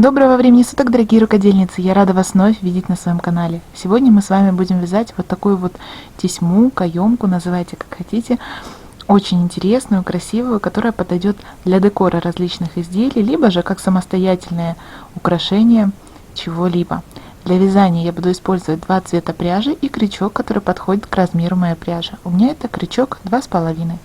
Доброго времени суток, дорогие рукодельницы! Я рада вас вновь видеть на своем канале. Сегодня мы с вами будем вязать вот такую вот тесьму, каемку, называйте как хотите. Очень интересную, красивую, которая подойдет для декора различных изделий, либо же как самостоятельное украшение чего-либо. Для вязания я буду использовать два цвета пряжи и крючок, который подходит к размеру моей пряжи. У меня это крючок 2,5.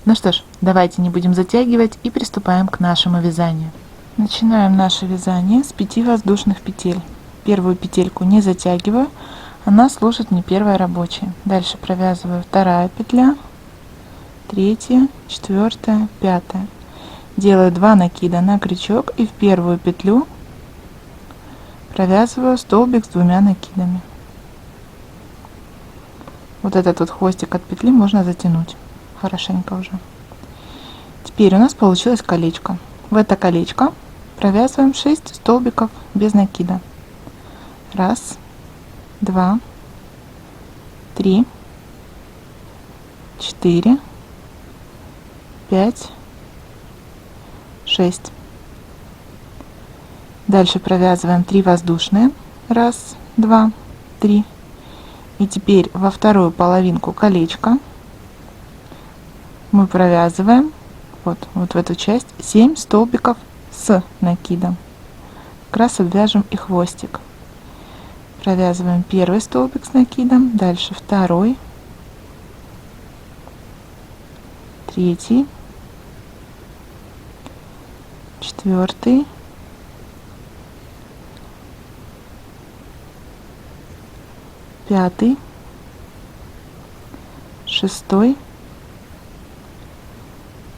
Ну что ж, давайте не будем затягивать и приступаем к нашему вязанию. Начинаем наше вязание с 5 воздушных петель. Первую петельку не затягиваю, она служит мне первой рабочей. Дальше провязываю вторая петля, третья, четвертая, пятая. Делаю 2 накида на крючок и в первую петлю провязываю столбик с 2 накидами. Вот этот вот хвостик от петли можно затянуть хорошенько уже. Теперь у нас получилось колечко. В это колечко провязываем 6 столбиков без накида. 1, 2, 3, 4, 5, 6. Дальше провязываем 3 воздушные. 1, 2, 3. И теперь во вторую половинку колечка мы провязываем вот в эту часть 7 столбиков с накидом. Как раз обвяжем и хвостик. Провязываем первый столбик с накидом, дальше второй, третий, четвертый, пятый, шестой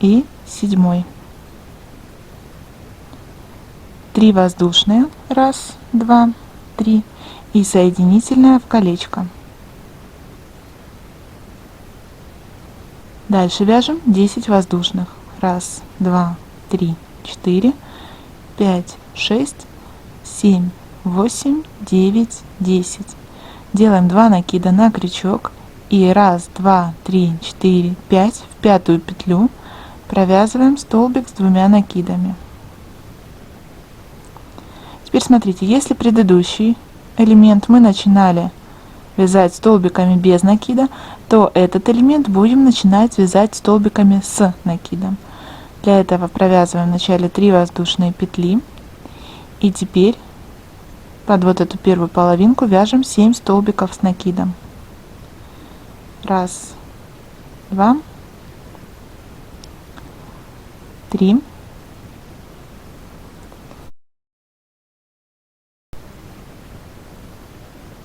и 7. 3 воздушные, 1, 2, 3 и соединительная в колечко. Дальше вяжем 10 воздушных. 1, 2, 3, 4, 5, 6, 7, 8, 9, 10. Делаем 2 накида на крючок и 1, 2, 3, 4, 5 в пятую петлю провязываем столбик с 2 накидами. Теперь смотрите, если предыдущий элемент мы начинали вязать столбиками без накида, то этот элемент будем начинать вязать столбиками с накидом. Для этого провязываем вначале 3 воздушные петли и теперь под вот эту первую половинку вяжем 7 столбиков с накидом. 1, 2, 3,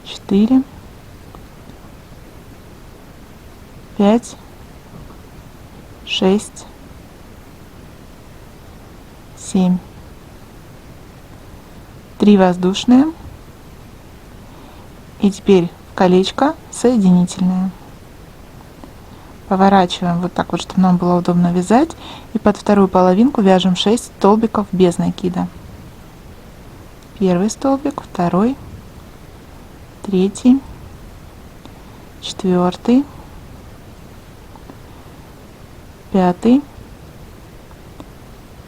4, 5, 6, 7. 3 воздушные и теперь в колечко соединительное. Поворачиваем вот так вот, чтобы нам было удобно вязать, и под вторую половинку вяжем 6 столбиков без накида. Первый столбик, второй, третий, четвертый, пятый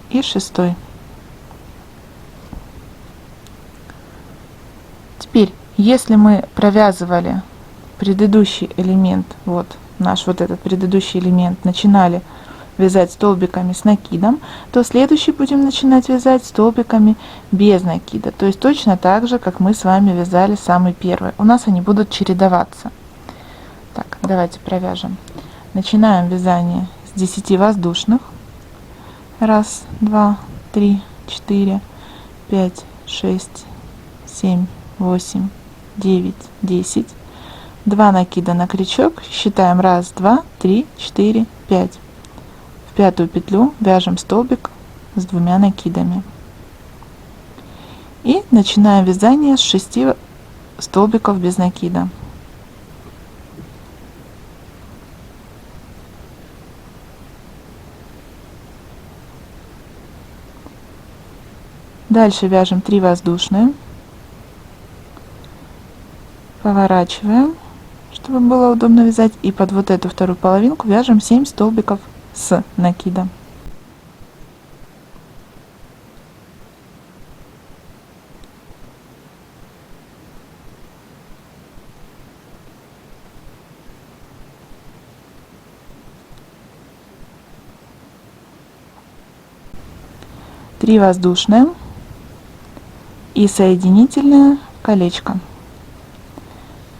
и шестой. Теперь, если мы провязывали предыдущий элемент, вот наш вот этот предыдущий элемент, начинали вязать столбиками с накидом, то следующий будем начинать вязать столбиками без накида. То есть точно так же, как мы с вами вязали самый первый. У нас они будут чередоваться. Так, давайте провяжем. Начинаем вязание с 10 воздушных. 1, 2, 3, 4, 5, 6, 7, 8, 9, 10. 2 накида на крючок. Считаем 1, 2, 3, 4, 5. В пятую петлю вяжем столбик с 2 накидами. И начинаем вязание с 6 столбиков без накида. Дальше вяжем 3 воздушные. Поворачиваем, чтобы было удобно вязать, и под вот эту вторую половинку вяжем 7 столбиков с накидом. 3 воздушные и соединительное колечко.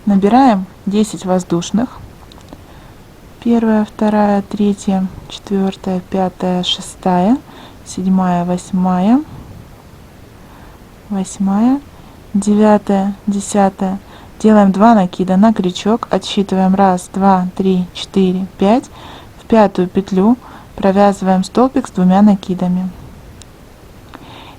Набираем 10 воздушных. 1, 2, 3, 4, 5, 6, 7, 8, 8, 9, 10. Делаем 2 накида на крючок, отсчитываем 1, 2, 3, 4, 5. В пятую петлю провязываем столбик с 2 накидами.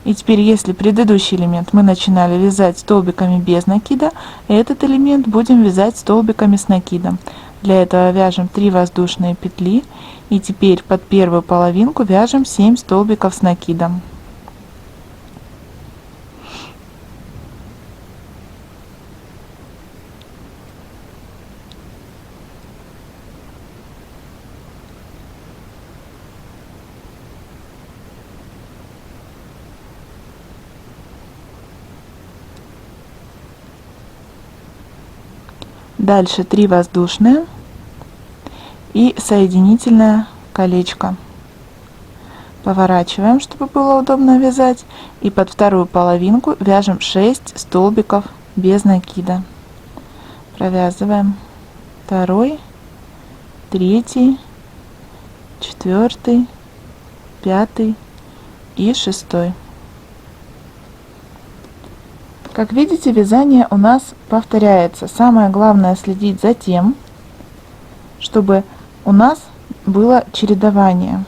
И теперь, если предыдущий элемент мы начинали вязать столбиками без накида, этот элемент будем вязать столбиками с накидом. Для этого вяжем 3 воздушные петли и теперь под первую половинку вяжем 7 столбиков с накидом. Дальше 3 воздушные и соединительное колечко. Поворачиваем, чтобы было удобно вязать, и под вторую половинку вяжем 6 столбиков без накида. Провязываем 2, 3, 4, 5 и 6. Как видите, вязание у нас повторяется. Самое главное следить за тем, чтобы у нас было чередование.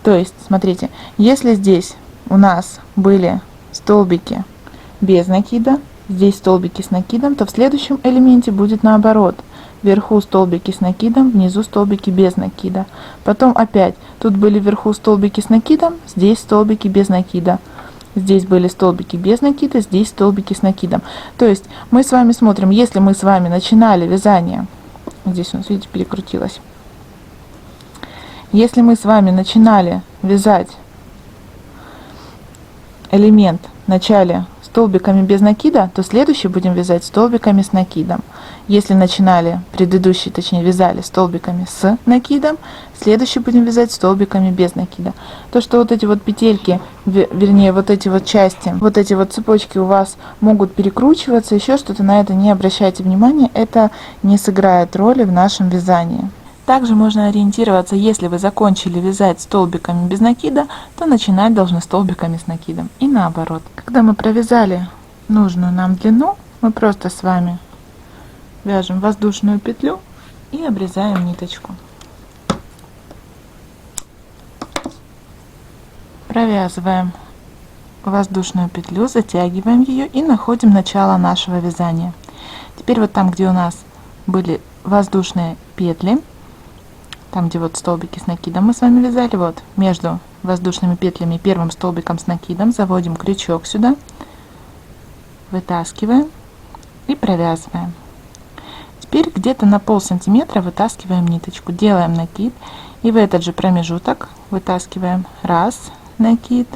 То есть, смотрите, если здесь у нас были столбики без накида, здесь столбики с накидом, то в следующем элементе будет наоборот. Вверху столбики с накидом, внизу столбики без накида. Потом опять, тут были вверху столбики с накидом, здесь столбики без накида. Здесь были столбики без накида, здесь столбики с накидом. То есть мы с вами смотрим, если мы с вами начинали вязание, здесь у нас, видите, перекрутилось. Если мы с вами начинали вязать элемент в начале столбиками без накида, то следующий будем вязать столбиками с накидом. Если начинали предыдущий, точнее вязали столбиками с накидом, следующий будем вязать столбиками без накида. То, что вот эти вот петельки, вернее вот эти вот части, вот эти вот цепочки у вас могут перекручиваться, еще что-то, на это не обращайте внимания, это не сыграет роли в нашем вязании. Также можно ориентироваться, если вы закончили вязать столбиками без накида, то начинать должны столбиками с накидом и наоборот. Когда мы провязали нужную нам длину, мы просто с вами вяжем воздушную петлю и обрезаем ниточку. Провязываем воздушную петлю, затягиваем ее и находим начало нашего вязания. Теперь вот там, где у нас были воздушные петли, там, где вот столбики с накидом мы с вами вязали, вот между воздушными петлями и первым столбиком с накидом заводим крючок сюда, вытаскиваем и провязываем. Теперь где-то на полсантиметра вытаскиваем ниточку, делаем накид и в этот же промежуток вытаскиваем 1 накид,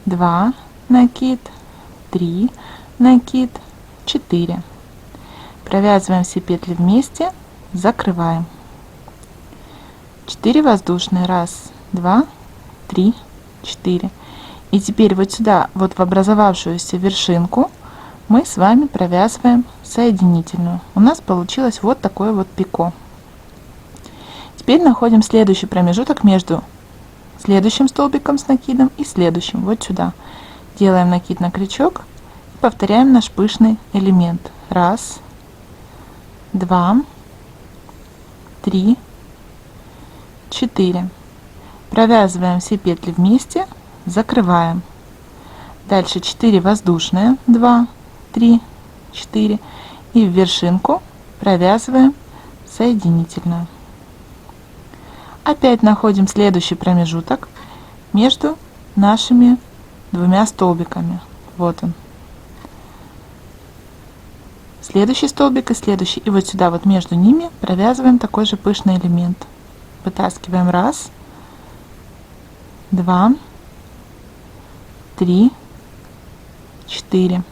2 накид, 3 накид, 4. Провязываем все петли вместе, закрываем. 4 воздушные, 1, 2, 3, 4. И теперь вот сюда, вот в образовавшуюся вершинку, мы с вами провязываем соединительную. У нас получилось вот такое вот пико. Теперь находим следующий промежуток между следующим столбиком с накидом и следующим, вот сюда. Делаем накид на крючок и повторяем наш пышный элемент. 1, 2, 3, 4. Провязываем все петли вместе, закрываем. Дальше 4 воздушные, 2, 3, 4. И в вершинку провязываем соединительную. Опять находим следующий промежуток между нашими 2 столбиками. Вот он. Следующий столбик и следующий. И вот сюда вот между ними провязываем такой же пышный элемент. Вытаскиваем 1, 2, 3, 4.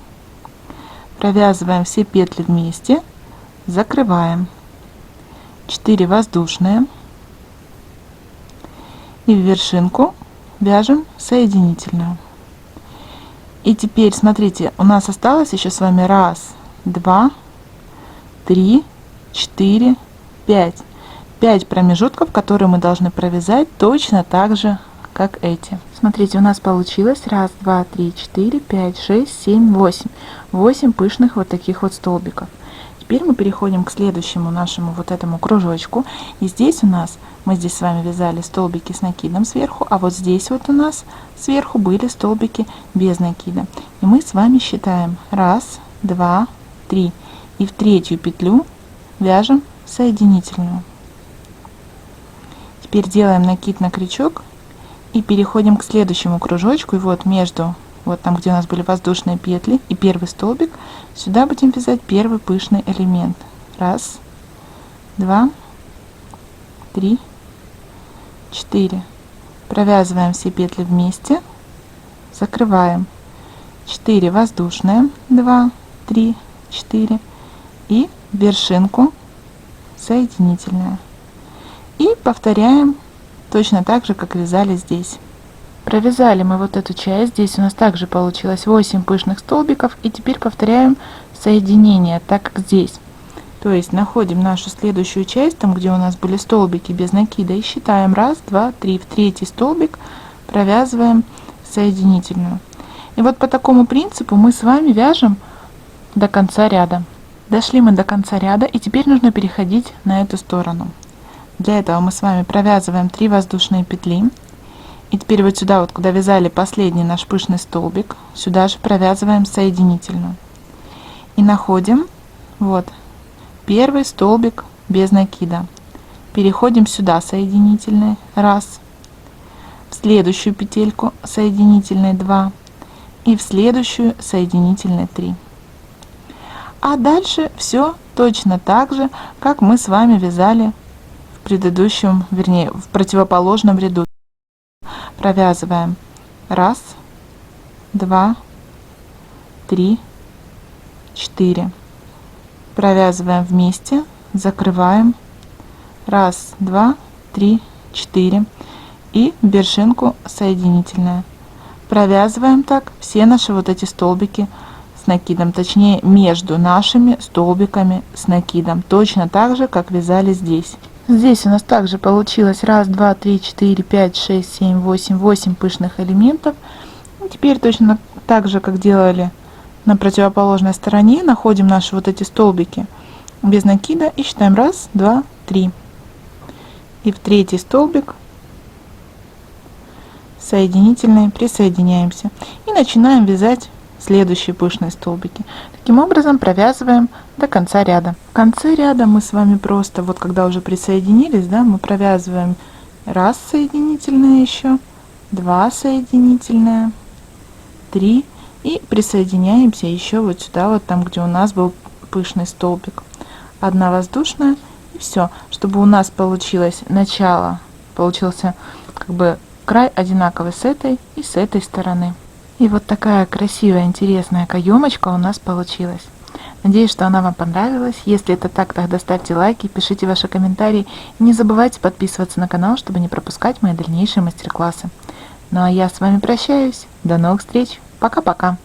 Провязываем все петли вместе, закрываем. 4 воздушные и в вершинку вяжем соединительную. И теперь смотрите, у нас осталось еще с вами 1, 2, 3, 4, 5. 5 промежутков, которые мы должны провязать точно так же, как эти. Смотрите, у нас получилось 1, 2, 3, 4, 5, 6, 7, 8. 8 пышных вот таких вот столбиков. Теперь мы переходим к следующему нашему вот этому кружочку. И здесь у нас, мы здесь с вами вязали столбики с накидом сверху, а вот здесь вот у нас сверху были столбики без накида. И мы с вами считаем 1, 2, 3. И в третью петлю вяжем соединительную. Теперь делаем накид на крючок и переходим к следующему кружочку. И вот между, вот там, где у нас были воздушные петли и первый столбик, сюда будем вязать первый пышный элемент. 1, 2, 3, 4. Провязываем все петли вместе, закрываем. 4 воздушные, 2, 3, 4 и вершинку соединительная. И повторяем точно так же, как вязали здесь. Провязали мы вот эту часть. Здесь у нас также получилось 8 пышных столбиков. И теперь повторяем соединение, так как здесь. То есть находим нашу следующую часть, там где у нас были столбики без накида, и считаем 1, 2, 3. В третий столбик провязываем соединительную. И вот по такому принципу мы с вами вяжем до конца ряда. Дошли мы до конца ряда, и теперь нужно переходить на эту сторону. Для этого мы с вами провязываем 3 воздушные петли. И теперь вот сюда, вот куда вязали последний наш пышный столбик, сюда же провязываем соединительную. И находим вот первый столбик без накида. Переходим сюда соединительной 1, в следующую петельку соединительной 2 и в следующую соединительной 3. А дальше все точно так же, как мы с вами вязали в предыдущем, вернее, в противоположном ряду. Провязываем 1, 2, 3, 4. Провязываем вместе, закрываем 1, 2, 3, 4 и вершинку соединительная. Провязываем так все наши вот эти столбики с накидом, точнее между нашими столбиками с накидом, точно так же, как вязали здесь. Здесь у нас также получилось 1, 2, 3, 4, 5, 6, 7, 8, 8 пышных элементов. И теперь точно так же, как делали на противоположной стороне, находим наши вот эти столбики без накида и считаем 1, 2, 3. И в третий столбик соединительные присоединяемся и начинаем вязать следующие пышные столбики. Таким образом провязываем до конца ряда. В конце ряда мы с вами просто, вот когда уже присоединились, да, мы провязываем 1 соединительное еще, 2 соединительное, 3 и присоединяемся еще вот сюда, вот там, где у нас был пышный столбик. 1 воздушная и все, чтобы у нас получилось начало, получился как бы край одинаковый с этой и с этой стороны. И вот такая красивая, интересная каемочка у нас получилась. Надеюсь, что она вам понравилась. Если это так, тогда ставьте лайки, пишите ваши комментарии. И не забывайте подписываться на канал, чтобы не пропускать мои дальнейшие мастер-классы. Ну а я с вами прощаюсь. До новых встреч. Пока-пока.